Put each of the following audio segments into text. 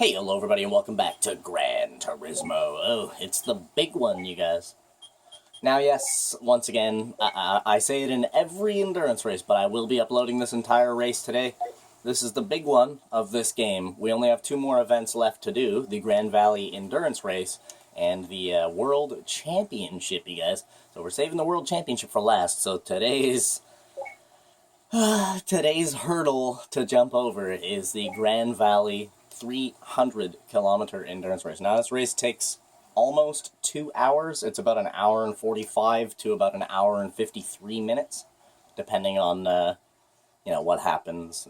Hey, hello everybody, and welcome back to Gran Turismo. Oh, it's the big one, you guys. Now, yes, once again, I say it in every endurance race, but I will be uploading this entire race today. This is the big one of this game. We only have two more events left to do, the Grand Valley Endurance Race and the World Championship, you guys. So we're saving the World Championship for last, so today's hurdle to jump over is the Grand Valley 300-kilometer endurance race. Now, this race takes almost 2 hours. It's about an hour and 45 to about an hour and 53 minutes, depending on, what happens.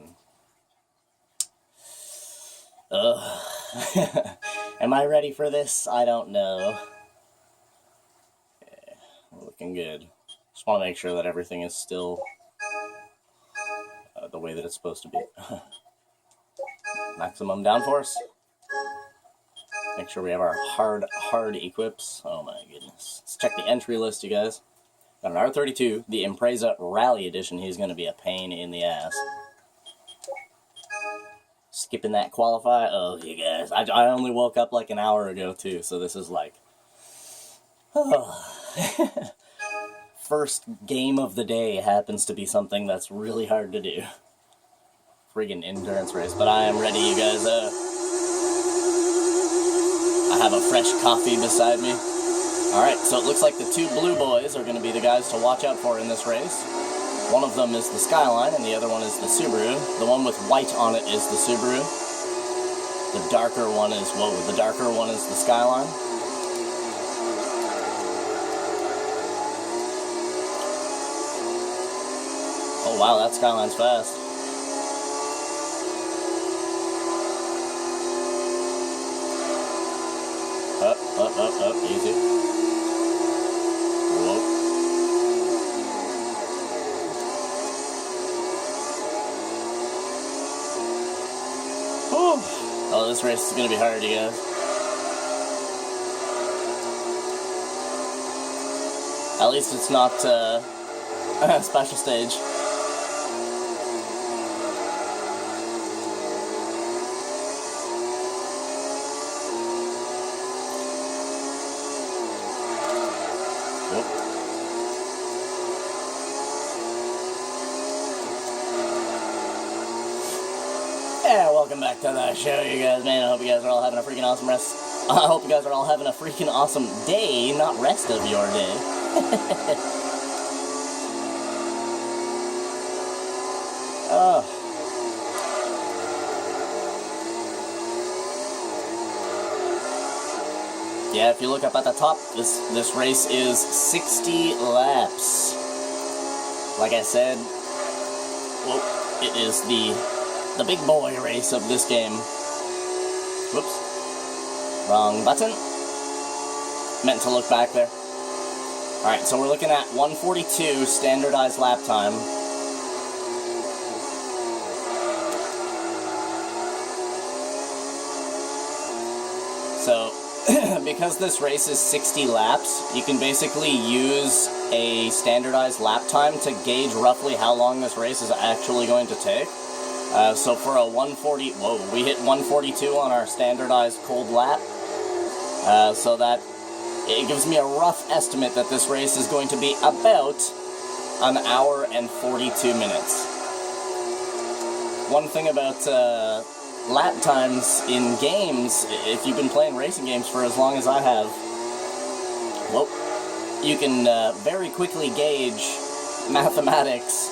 Am I ready for this? I don't know. Yeah, looking good. Just want to make sure that everything is still the way that it's supposed to be. Maximum downforce. Make sure we have our hard equips. Oh my goodness. Let's check the entry list, you guys. Got an R32, the Impreza Rally Edition. He's going to be a pain in the ass. Skipping that qualify. Oh, you guys. I only woke up like an hour ago, too, so this is like... Oh. First game of the day happens to be something that's really hard to do. Friggin' endurance race, but I am ready, you guys. I have a fresh coffee beside me. Alright, so it looks like the two blue boys are going to be the guys to watch out for in this race. One of them is the Skyline, and the other one is the Subaru. The one with white on it is the Subaru. The darker one is, the darker one is the Skyline. Oh wow, that Skyline's fast. Up, easy. Whoa. Whew. Oh, this race is gonna be hard, you guys. At least it's not a special stage. Yeah, welcome back to the show, you guys, man. I hope you guys are all having a freaking awesome rest. I hope you guys are all having a freaking awesome day, not rest of your day. Oh. Yeah, if you look up at the top, this race is 60 laps. Like I said, it is the big boy race of this game. Whoops. Wrong button. Meant to look back there. Alright, so we're looking at 1:42 standardized lap time. So, because this race is 60 laps, you can basically use a standardized lap time to gauge roughly how long this race is actually going to take. So for a 140, we hit 142 on our standardized cold lap. So that it gives me a rough estimate that this race is going to be about an hour and 42 minutes. One thing about lap times in games, if you've been playing racing games for as long as I have, you can very quickly gauge mathematics.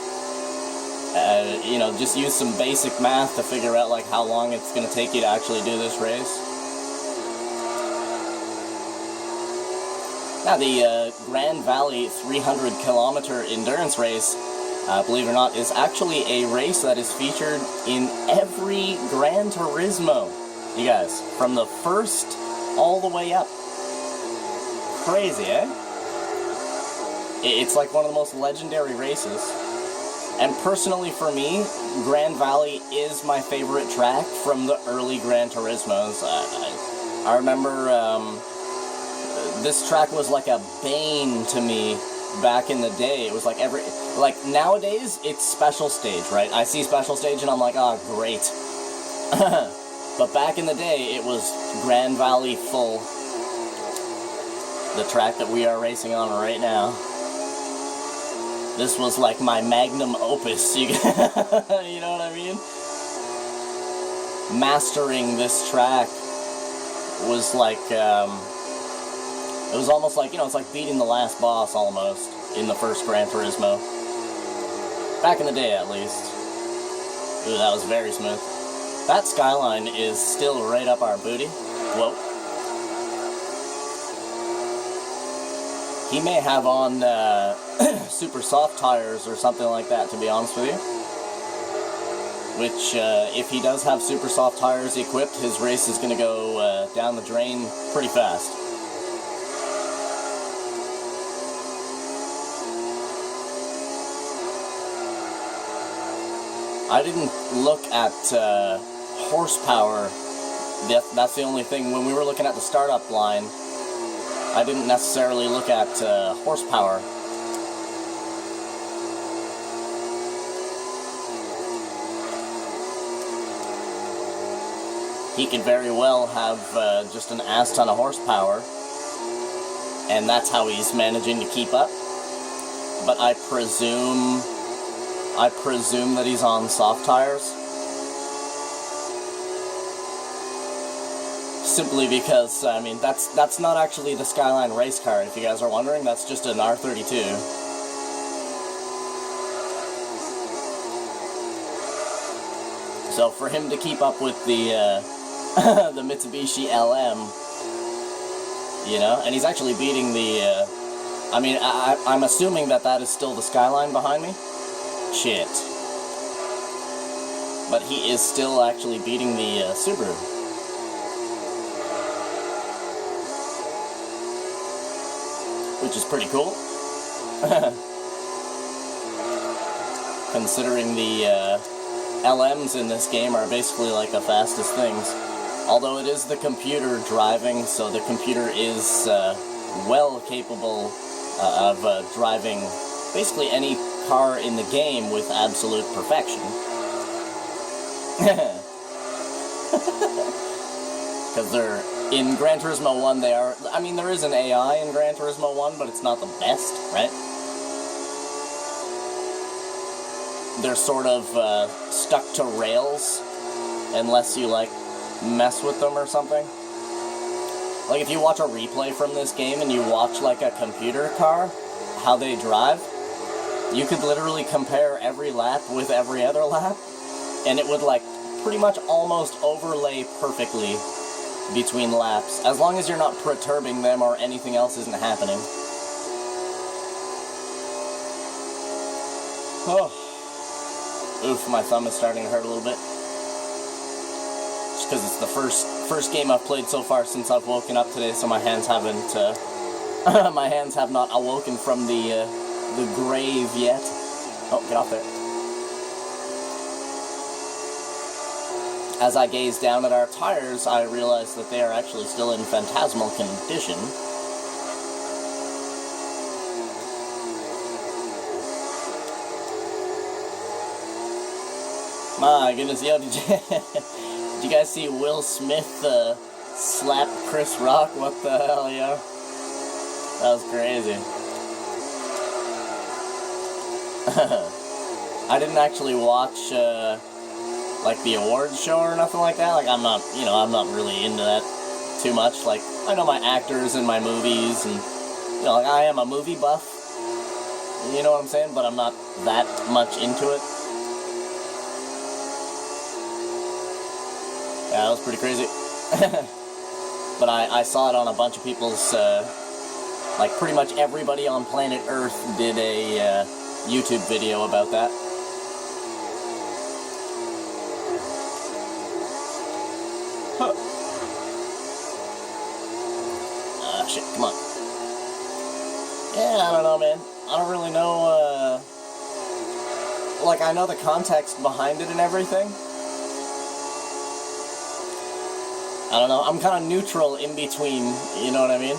Just use some basic math to figure out like how long it's going to take you to actually do this race. Now, the Grand Valley 300-kilometer endurance race, believe it or not, is actually a race that is featured in every Gran Turismo, you guys, from the first all the way up. Crazy, eh? It's like one of the most legendary races. And personally for me, Grand Valley is my favorite track from the early Gran Turismos. I remember this track was like a bane to me back in the day. It was like nowadays, it's special stage, right? I see special stage and I'm like, oh, great. But back in the day, it was Grand Valley Full, the track that we are racing on right now. This was like my magnum opus, you know what I mean? Mastering this track was like, it was almost like, it's like beating the last boss almost in the first Gran Turismo. Back in the day, at least. Ooh, that was very smooth. That skyline is still right up our booty. Whoa. He may have on super soft tires or something like that, to be honest with you. Which, if he does have super soft tires equipped, his race is going to go down the drain pretty fast. I didn't look at horsepower. That's the only thing. When we were looking at the startup line, I didn't necessarily look at horsepower. He could very well have just an ass ton of horsepower, and that's how he's managing to keep up. But I presume that he's on soft tires. Simply because, I mean, that's not actually the Skyline race car, if you guys are wondering. That's just an R32. So for him to keep up with the the Mitsubishi LM, and he's actually beating the, I'm assuming that is still the Skyline behind me. Shit. But he is still actually beating the Subaru. Which is pretty cool. Considering the LMs in this game are basically like the fastest things. Although it is the computer driving, so the computer is well capable of driving basically any car in the game with absolute perfection. Because they're in Gran Turismo 1, they are, there is an AI in Gran Turismo 1, but it's not the best, right? They're sort of stuck to rails unless you mess with them or something. Like if you watch a replay from this game and you watch like a computer car, how they drive, you could literally compare every lap with every other lap, and it would pretty much almost overlay perfectly between laps, as long as you're not perturbing them or anything else isn't happening. Oh. Oof, my thumb is starting to hurt a little bit. Just because it's the first game I've played so far since I've woken up today, so my hands haven't, my hands have not awoken from the grave yet. Oh, get off there. As I gaze down at our tires, I realize that they are actually still in phantasmal condition. My goodness, yo, did you guys see Will Smith slap Chris Rock? What the hell, yo? That was crazy. I didn't actually watch the awards show or nothing like that. I'm not really into that too much. I know my actors and my movies, and I am a movie buff. You know what I'm saying? But I'm not that much into it. Yeah, that was pretty crazy. But I saw it on a bunch of people's pretty much everybody on planet Earth did a YouTube video about that. Huh. Shit, come on. Yeah, I don't know, man. I don't really know, I know the context behind it and everything. I don't know, I'm kind of neutral in between, you know what I mean?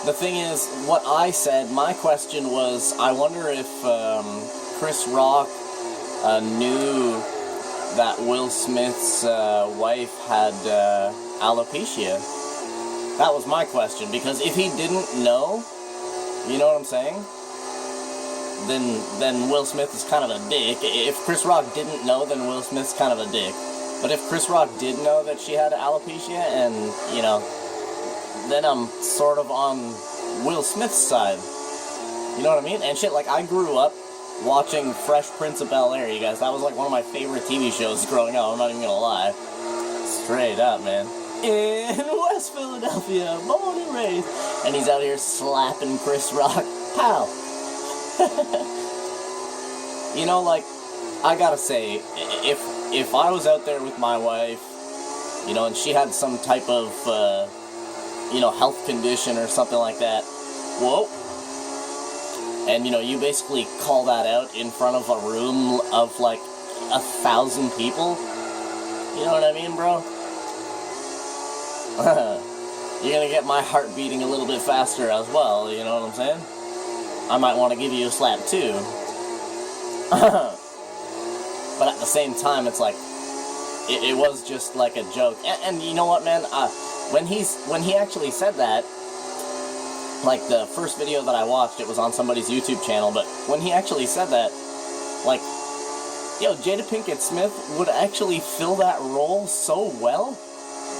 The thing is, what I said, my question was, I wonder if Chris Rock knew that Will Smith's wife had alopecia? That was my question, because if he didn't know, you know what I'm saying? Then Will Smith is kind of a dick. If Chris Rock didn't know, then Will Smith's kind of a dick. But if Chris Rock did know that she had alopecia, and, you know, then I'm sort of on Will Smith's side. You know what I mean? And shit, like, I grew up watching Fresh Prince of Bel-Air, you guys. That was, like, one of my favorite TV shows growing up, I'm not even gonna lie. Straight up, man. In West Philadelphia, born and raised. And he's out here slapping Chris Rock. Pow! You know, like, I gotta say, if I was out there with my wife, you know, and she had some type of, you know, health condition or something like that, whoa, and, you know, you basically call that out in front of a room of, like, 1,000 people, you know what I mean, bro? You're gonna get my heart beating a little bit faster as well, you know what I'm saying? I might want to give you a slap, too. But at the same time, it's like, it was just like a joke. And you know what, man? When he actually said that, like the first video that I watched, it was on somebody's YouTube channel, but when he actually said that, like, yo, Jada Pinkett Smith would actually fill that role so well.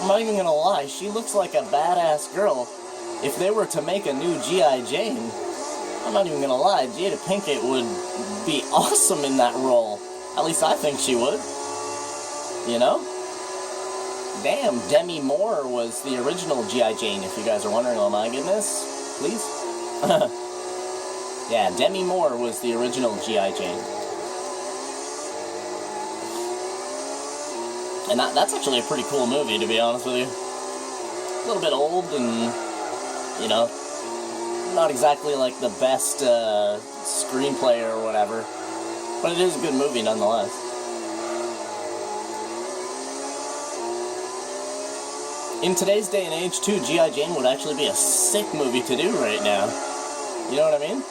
I'm not even gonna lie, she looks like a badass girl. If they were to make a new G.I. Jane, I'm not even gonna lie, Jada Pinkett would be awesome in that role. At least I think she would. You know? Damn, Demi Moore was the original G.I. Jane, if you guys are wondering. Oh my goodness. Please? Yeah, Demi Moore was the original G.I. Jane. And that's actually a pretty cool movie, to be honest with you. A little bit old and, you know, not exactly like the best screenplay or whatever, but it is a good movie nonetheless. In today's day and age, too, G.I. Jane would actually be a sick movie to do right now. You know what I mean?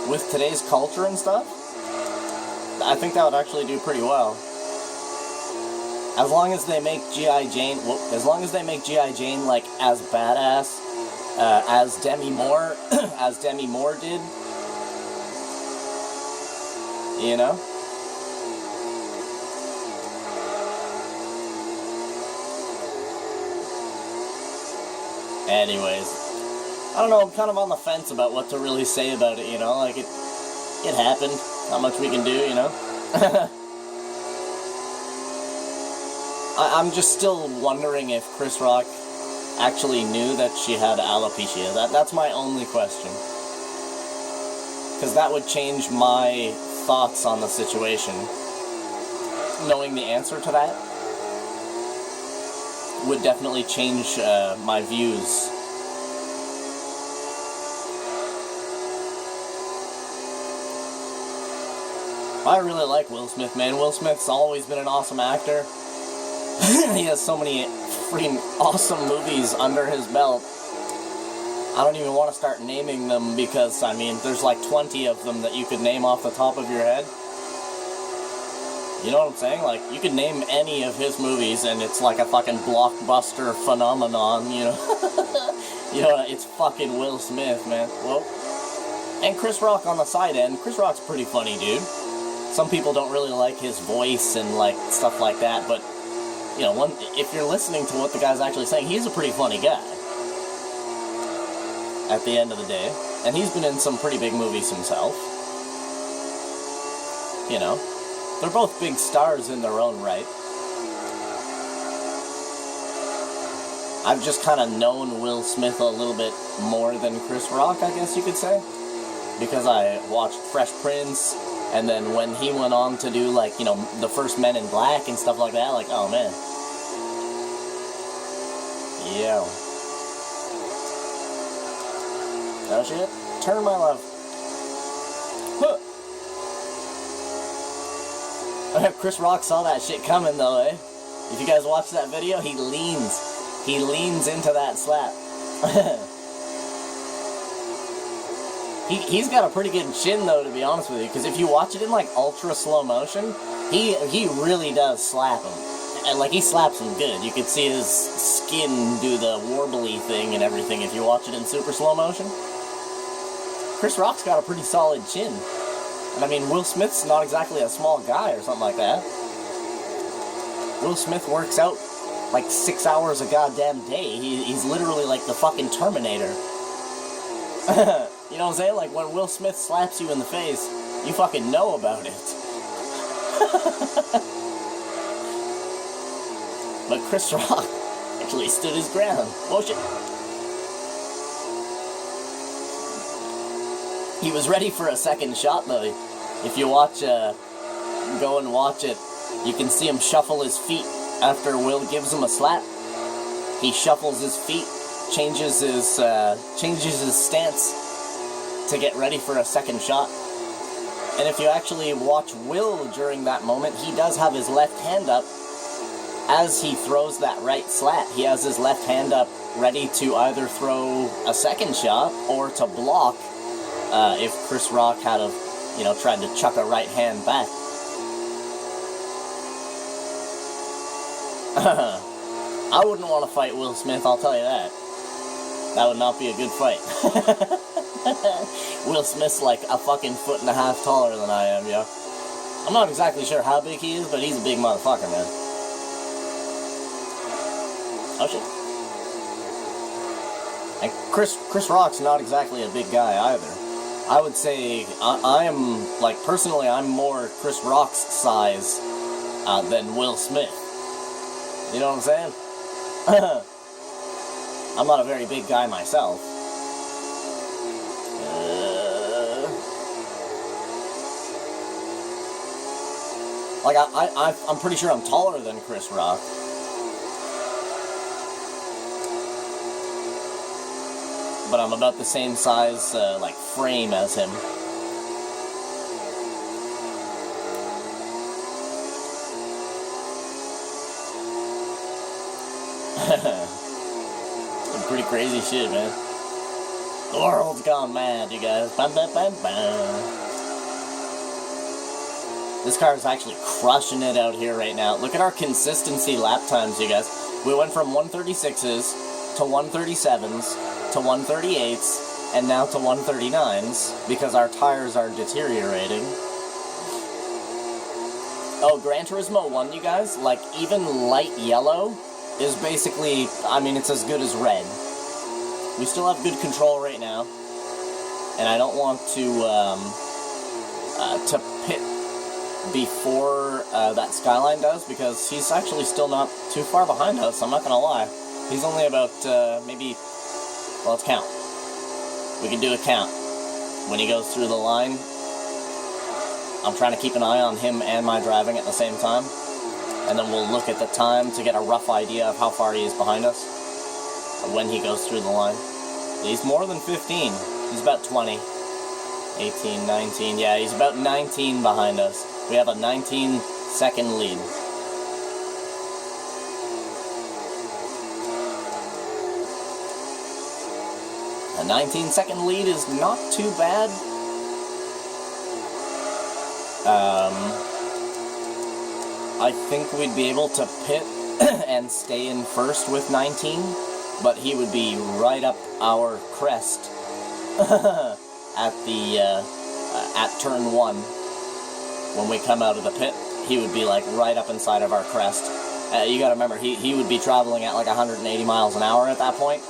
With today's culture and stuff, I think that would actually do pretty well. As long as they make G.I. Jane, like, as badass as Demi Moore, as Demi Moore did, you know? Anyways, I don't know, I'm kind of on the fence about what to really say about it, you know? Like, it happened, not much we can do, you know? I'm just still wondering if Chris Rock actually knew that she had alopecia. That's my only question. Because that would change my thoughts on the situation. Knowing the answer to that would definitely change my views. I really like Will Smith, man. Will Smith's always been an awesome actor. He has so many freaking awesome movies under his belt. I don't even want to start naming them because, I mean, there's like 20 of them that you could name off the top of your head. You know what I'm saying? Like, you could name any of his movies and it's like a fucking blockbuster phenomenon, you know? You know, it's fucking Will Smith, man. Well, and Chris Rock on the side end. Chris Rock's pretty funny, dude. Some people don't really like his voice and, like, stuff like that, but, you know, if you're listening to what the guy's actually saying, he's a pretty funny guy. At the end of the day. And he's been in some pretty big movies himself. You know? They're both big stars in their own right. I've just kind of known Will Smith a little bit more than Chris Rock, I guess you could say. Because I watched Fresh Prince, and then when he went on to do, like, you know, the first Men in Black and stuff like that, like, oh man. Yeah. Oh shit. Turn, my love. Huh. Chris Rock saw that shit coming though, eh? If you guys watch that video, he leans into that slap. He's got a pretty good chin, though, to be honest with you, because if you watch it in, like, ultra slow motion, he really does slap him. And, like, he slaps him good. You can see his skin do the warbly thing and everything if you watch it in super slow motion. Chris Rock's got a pretty solid chin. And, I mean, Will Smith's not exactly a small guy or something like that. Will Smith works out, like, 6 hours a goddamn day. He's literally like the fucking Terminator. You know what I'm saying? Like, when Will Smith slaps you in the face, you fucking know about it. But Chris Rock actually stood his ground. Oh shit. He was ready for a second shot, though. If you watch, go and watch it, you can see him shuffle his feet after Will gives him a slap. He shuffles his feet, changes his stance to get ready for a second shot. And if you actually watch Will during that moment, he does have his left hand up. As he throws that right slap, he has his left hand up ready to either throw a second shot or to block if Chris Rock had tried to chuck a right hand back. I wouldn't want to fight Will Smith, I'll tell you that. That would not be a good fight. Will Smith's like a fucking 1.5 feet taller than I am, yo. I'm not exactly sure how big he is, but he's a big motherfucker, man. Oh shit. And Chris Rock's not exactly a big guy either. I would say I am, like, personally, I'm more Chris Rock's size than Will Smith. You know what I'm saying? I'm not a very big guy myself. Like, I'm pretty sure I'm taller than Chris Rock. But I'm about the same size, like, frame as him. Some pretty crazy shit, man. The world's gone mad, you guys. Bam, bam, bam, bam. This car is actually crushing it out here right now. Look at our consistency lap times, you guys. We went from 136s to 137s to 138s and now to 139s because our tires are deteriorating. Oh, Gran Turismo 1, you guys, like, even light yellow is basically, I mean, it's as good as red. We still have good control right now, and I don't want to pit before that Skyline does, because he's actually still not too far behind us, I'm not gonna lie. He's only about, maybe, well, let's count. We can do a count. When he goes through the line, I'm trying to keep an eye on him and my driving at the same time. And then we'll look at the time to get a rough idea of how far he is behind us when he goes through the line. He's more than 15. He's about 20. 18, 19. Yeah, he's about 19 behind us. We have a 19-second lead. A 19-second lead is not too bad. I think we'd be able to pit and stay in first with 19, but he would be right up our crest at turn 1. When we come out of the pit, he would be like right up inside of our crest. You gotta remember, he would be traveling at like 180 miles an hour at that point.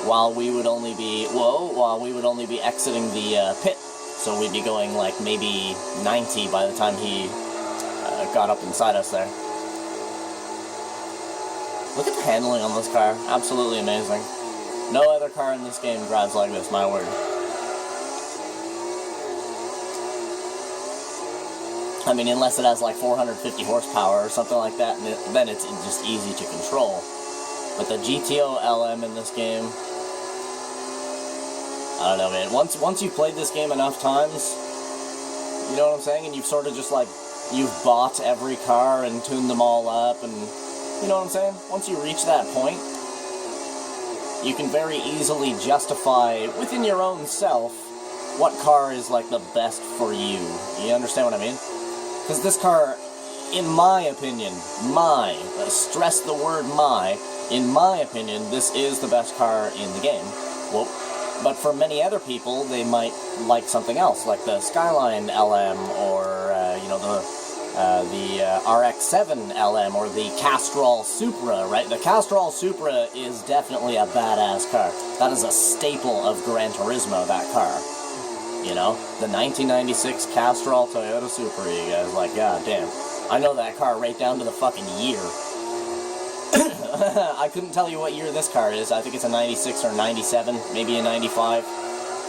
While we would only be exiting the pit. So we'd be going like maybe 90 by the time he got up inside us there. Look at the handling on this car. Absolutely amazing. No other car in this game drives like this, my word. I mean, unless it has like 450 horsepower or something like that, and then it's just easy to control. But the GTO LM in this game, I don't know, man. Once you've played this game enough times, you know what I'm saying? And you've sort of just like, you've bought every car and tuned them all up, and you know what I'm saying? Once you reach that point, you can very easily justify within your own self what car is like the best for you. You understand what I mean? Because this car, in my opinion, stress the word my, in my opinion, this is the best car in the game. Well, but for many other people, they might like something else, like the Skyline LM, or, you know, the RX-7 LM, or the Castrol Supra, right? The Castrol Supra is definitely a badass car. That is a staple of Gran Turismo, that car. You know? The 1996 Castrol Toyota Supra, you guys, like, god damn. I know that car right down to the fucking year. I couldn't tell you what year this car is. I think it's a 96 or 97, maybe a 95.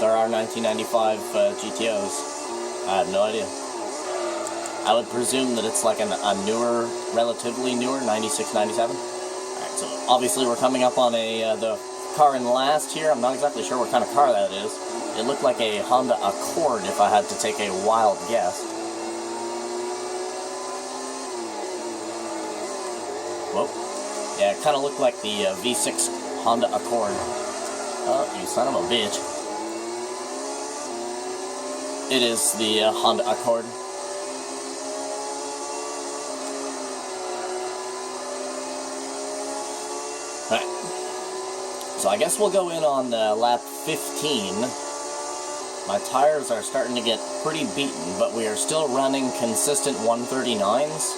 There are 1995 GTOs. I have no idea. I would presume that it's like a newer, relatively newer, 96, 97. Alright, so obviously we're coming up on the car in last here. I'm not exactly sure what kind of car that is. It looked like a Honda Accord if I had to take a wild guess. Whoa. Yeah, it kind of looked like the V6 Honda Accord. Oh, you son of a bitch. It is the Honda Accord. Alright. So I guess we'll go in on lap 15. My tires are starting to get pretty beaten, but we are still running consistent 139s.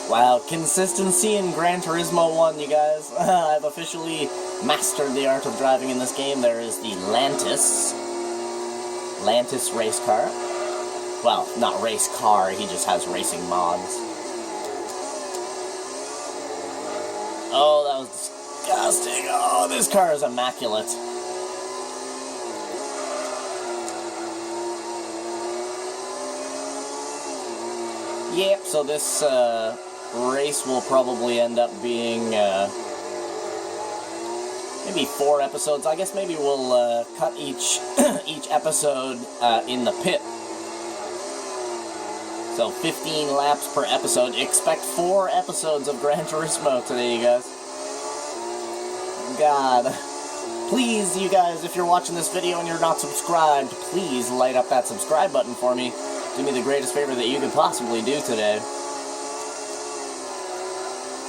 Wow, consistency in Gran Turismo 1, you guys. I've officially mastered the art of driving in this game. There is the Lantis race car. Well, not race car, he just has racing mods. Oh, that was disgusting. Oh, this car is immaculate. Yep, so this, race will probably end up being, maybe 4 episodes. I guess maybe we'll, cut each episode, in the pit. So 15 laps per episode. Expect 4 episodes of Gran Turismo today, you guys. God. Please, you guys, if you're watching this video and you're not subscribed, please light up that subscribe button for me. Do me the greatest favor that you could possibly do today.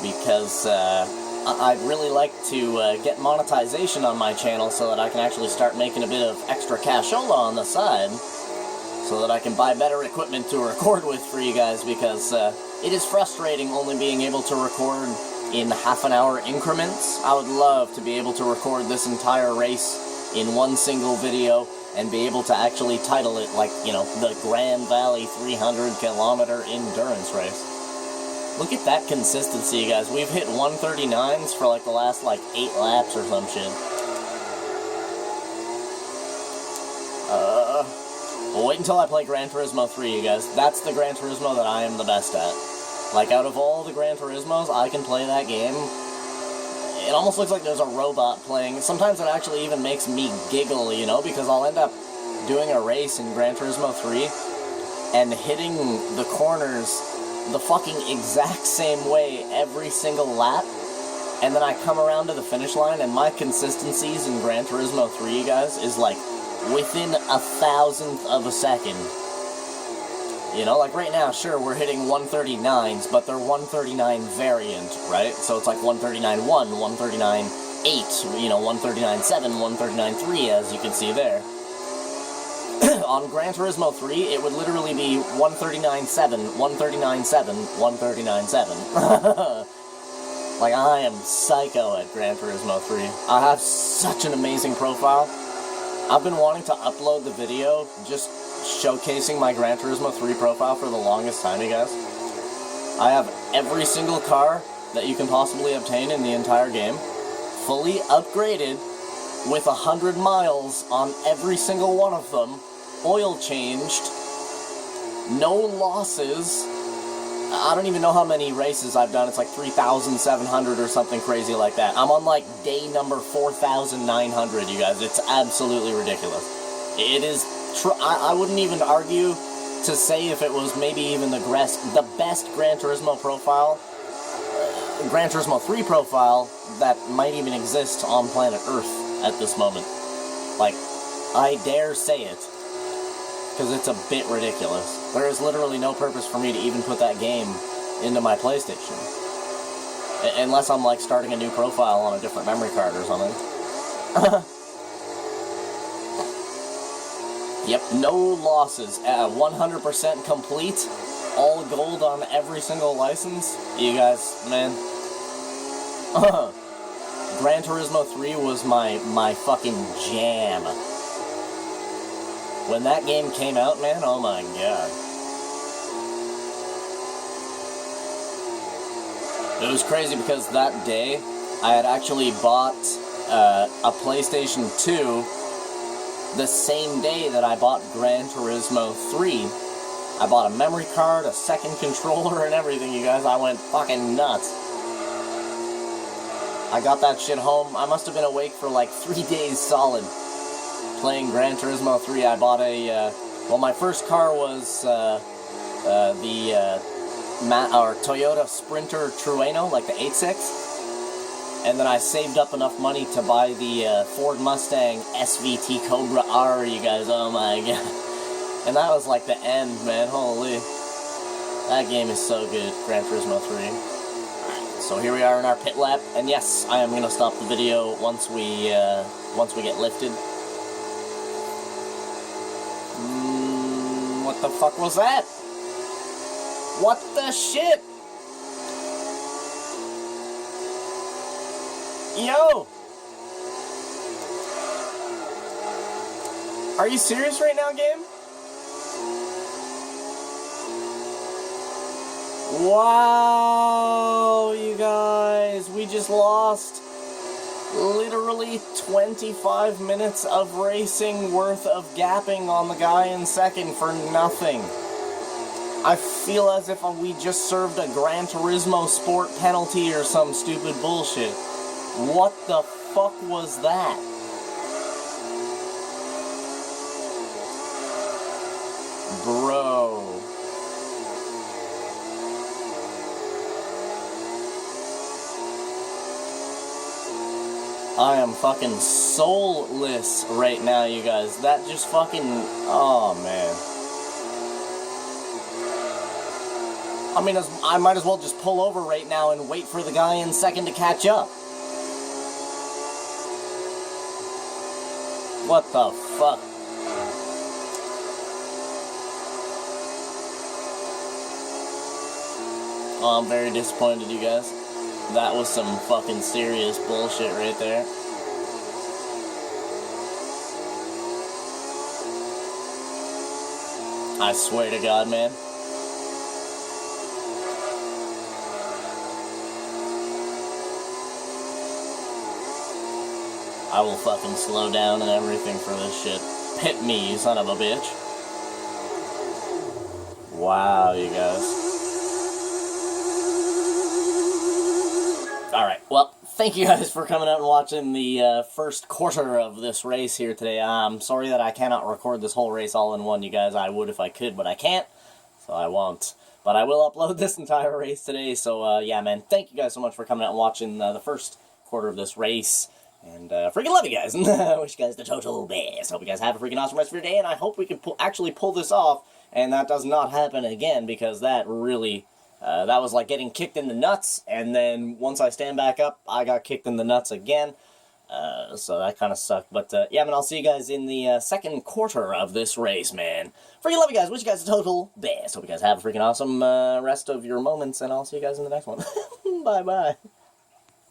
Because I'd really like to get monetization on my channel so that I can actually start making a bit of extra cashola on the side, so that I can buy better equipment to record with for you guys, because it is frustrating only being able to record in half-an-hour increments. I would love to be able to record this entire race in one single video and be able to actually title it like, you know, the Grand Valley 300-kilometer endurance race. Look at that consistency, you guys. We've hit 139s for like the last like 8 laps or some shit. Well, wait until I play Gran Turismo 3, you guys. That's the Gran Turismo that I am the best at. Like, out of all the Gran Turismos, I can play that game. It almost looks like there's a robot playing. Sometimes it actually even makes me giggle, you know, because I'll end up doing a race in Gran Turismo 3 and hitting the corners the fucking exact same way every single lap, and then I come around to the finish line, and my consistencies in Gran Turismo 3, you guys, is like within 1,000th of a second. You know, like right now, sure, we're hitting 139s, but they're 139 variant, right? So it's like 139.1, 139.8, you know, 139.7, 139.3, as you can see there. On Gran Turismo 3, it would literally be 139.7, 139.7, 139.7. Like, I am psycho at Gran Turismo 3. I have such an amazing profile. I've been wanting to upload the video just showcasing my Gran Turismo 3 profile for the longest time, you guys. I have every single car that you can possibly obtain in the entire game, fully upgraded, with 100 miles on every single one of them, oil changed, no losses. I don't even know how many races I've done. It's like 3,700 or something crazy like that. I'm on like day number 4,900, you guys. It's absolutely ridiculous. It is, I wouldn't even argue to say if it was maybe even the best Gran Turismo 3 profile that might even exist on planet Earth at this moment. Like, I dare say it, because it's a bit ridiculous. There is literally no purpose for me to even put that game into my PlayStation. Unless I'm, like, starting a new profile on a different memory card or something. Yep, no losses. 100% complete. All gold on every single license. You guys, man. Gran Turismo 3 was my fucking jam. When that game came out, man, oh my god. It was crazy because that day, I had actually bought a PlayStation 2 the same day that I bought Gran Turismo 3. I bought a memory card, a second controller, and everything, you guys. I went fucking nuts. I got that shit home. I must have been awake for like 3 days solid playing Gran Turismo 3. I bought well, my first car was Toyota Sprinter Trueno, like the 8.6. And then I saved up enough money to buy the Ford Mustang SVT Cobra R, you guys. Oh my god. And that was like the end, man. Holy. That game is so good, Gran Turismo 3. So here we are in our pit lap, and yes, I am gonna stop the video once we get lifted. What the fuck was that? What the shit? Yo! Are you serious right now, game? Wow, you guys, we just lost literally 25 minutes of racing worth of gapping on the guy in second for nothing. I feel as if we just served a Gran Turismo Sport penalty or some stupid bullshit. What the fuck was that? Bro. I am fucking soulless right now, you guys. That just fucking... Oh, man. I mean, I might as well just pull over right now and wait for the guy in second to catch up. What the fuck? Oh, I'm very disappointed, you guys. That was some fucking serious bullshit right there. I swear to God, man. I will fucking slow down and everything for this shit. Pit me, you son of a bitch. Wow, you guys. Alright, well, thank you guys for coming out and watching the first quarter of this race here today. I'm sorry that I cannot record this whole race all in one, you guys. I would if I could, but I can't, so I won't. But I will upload this entire race today, so yeah, man, thank you guys so much for coming out and watching the first quarter of this race. And freaking love you guys. I wish you guys the total best. Hope you guys have a freaking awesome rest of your day, and I hope we can actually pull this off, and that does not happen again, because that really, that was like getting kicked in the nuts, and then once I stand back up, I got kicked in the nuts again. So that kind of sucked. But yeah, man, I'll see you guys in the second quarter of this race, man. Freaking love you guys. Wish you guys the total best. Hope you guys have a freaking awesome rest of your moments, and I'll see you guys in the next one. Bye-bye.